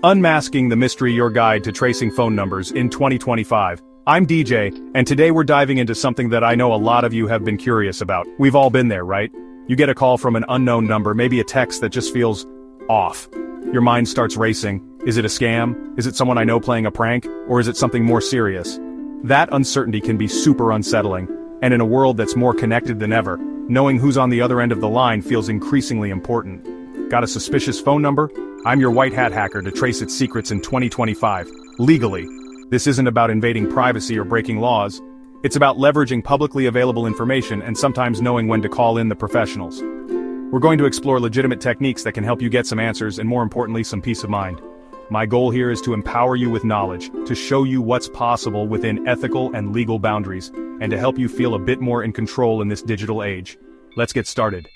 Unmasking the Mystery, your guide to tracing phone numbers in 2025. I'm DJ, and today we're diving into something that I know a lot of you have been curious about. We've all been there, right? You get a call from an unknown number, maybe a text that just feels off. Your mind starts racing. Is it a scam? Is it someone I know playing a prank? Or is it something more serious? That uncertainty can be super unsettling, and in a world that's more connected than ever, knowing who's on the other end of the line feels increasingly important. Got a suspicious phone number? I'm your white hat hacker to trace its secrets in 2025, legally. This isn't about invading privacy or breaking laws. It's about leveraging publicly available information and sometimes knowing when to call in the professionals. We're going to explore legitimate techniques that can help you get some answers and, more importantly, some peace of mind. My goal here is to empower you with knowledge, to show you what's possible within ethical and legal boundaries, and to help you feel a bit more in control in this digital age. Let's get started.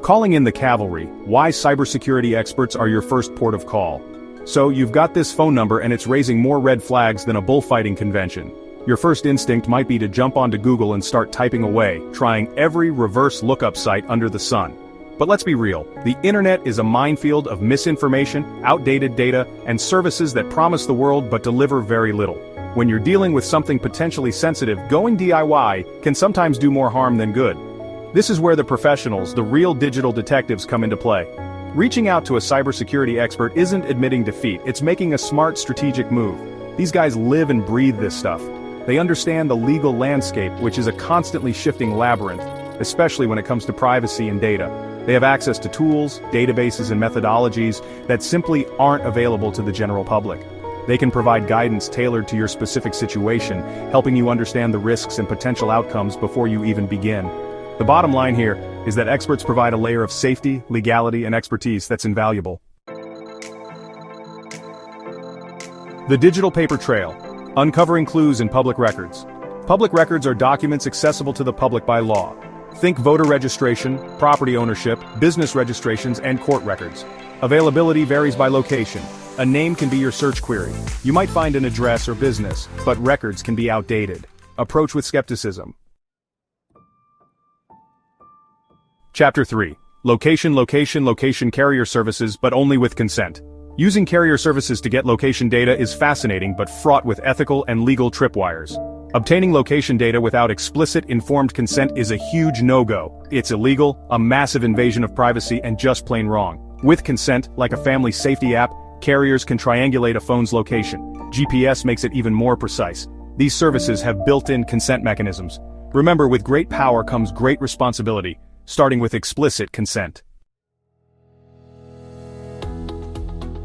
Calling in the cavalry, why cybersecurity experts are your first port of call. So, you've got this phone number and it's raising more red flags than a bullfighting convention. Your first instinct might be to jump onto Google and start typing away, trying every reverse lookup site under the sun. But let's be real, the internet is a minefield of misinformation, outdated data, and services that promise the world but deliver very little. When you're dealing with something potentially sensitive, going DIY can sometimes do more harm than good. This is where the professionals, the real digital detectives, come into play. Reaching out to a cybersecurity expert isn't admitting defeat, it's making a smart strategic move. These guys live and breathe this stuff. They understand the legal landscape, which is a constantly shifting labyrinth, especially when it comes to privacy and data. They have access to tools, databases, and methodologies that simply aren't available to the general public. They can provide guidance tailored to your specific situation, helping you understand the risks and potential outcomes before you even begin. The bottom line here is that experts provide a layer of safety, legality, and expertise that's invaluable. The digital paper trail. Uncovering clues in public records. Public records are documents accessible to the public by law. Think voter registration, property ownership, business registrations, and court records. Availability varies by location. A name can be your search query. You might find an address or business, but records can be outdated. Approach with skepticism. Chapter 3. Location carrier services, but only with consent. Using carrier services to get location data is fascinating but fraught with ethical and legal tripwires. Obtaining location data without explicit, informed consent is a huge no-go. It's illegal, a massive invasion of privacy, and just plain wrong. With consent, like a family safety app, carriers can triangulate a phone's location. GPS makes it even more precise. These services have built-in consent mechanisms. Remember, with great power comes great responsibility, starting with explicit consent.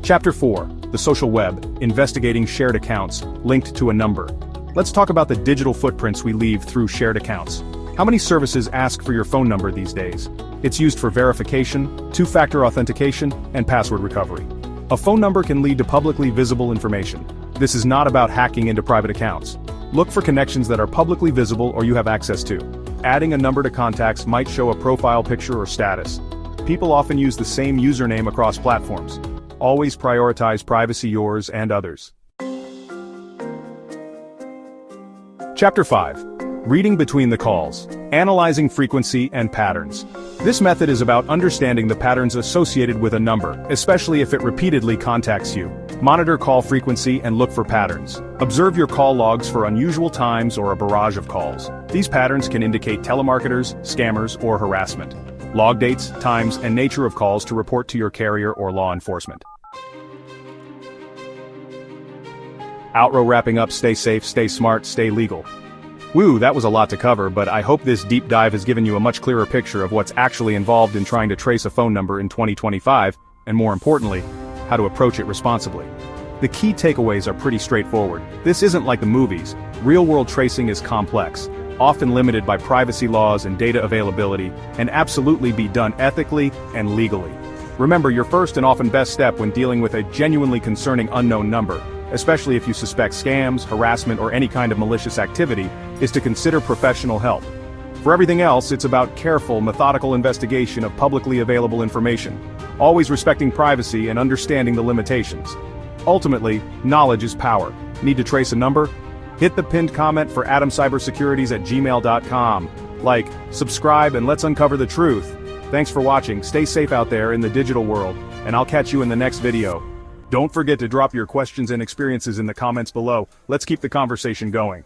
Chapter 4. The social web, investigating shared accounts, linked to a number. Let's talk about the digital footprints we leave through shared accounts. How many services ask for your phone number these days? It's used for verification, two-factor authentication, and password recovery. A phone number can lead to publicly visible information. This is not about hacking into private accounts. Look for connections that are publicly visible or you have access to. Adding a number to contacts might show a profile picture or status. People often use the same username across platforms. Always prioritize privacy, yours and others. Chapter 5. Reading between the calls. Analyzing frequency and patterns. This method is about understanding the patterns associated with a number, especially if it repeatedly contacts you. Monitor call frequency and look for patterns. Observe your call logs for unusual times or a barrage of calls. These patterns can indicate telemarketers, scammers, or harassment. Log dates, times, and nature of calls to report to your carrier or law enforcement. Outro wrapping up. Stay safe, stay smart, stay legal. Woo, that was a lot to cover, but I hope this deep dive has given you a much clearer picture of what's actually involved in trying to trace a phone number in 2025, and more importantly, how to approach it responsibly. The key takeaways are pretty straightforward. This isn't like the movies. Real-world tracing is complex, often limited by privacy laws and data availability, and absolutely be done ethically and legally. Remember, your first and often best step when dealing with a genuinely concerning unknown number, especially if you suspect scams, harassment, or any kind of malicious activity, is to consider professional help. For everything else, it's about careful, methodical investigation of publicly available information, always respecting privacy and understanding the limitations. Ultimately, knowledge is power. Need to trace a number? Hit the pinned comment for adamcybersecurities@gmail.com. Like, subscribe, and let's uncover the truth. Thanks for watching, stay safe out there in the digital world, and I'll catch you in the next video. Don't forget to drop your questions and experiences in the comments below, let's keep the conversation going.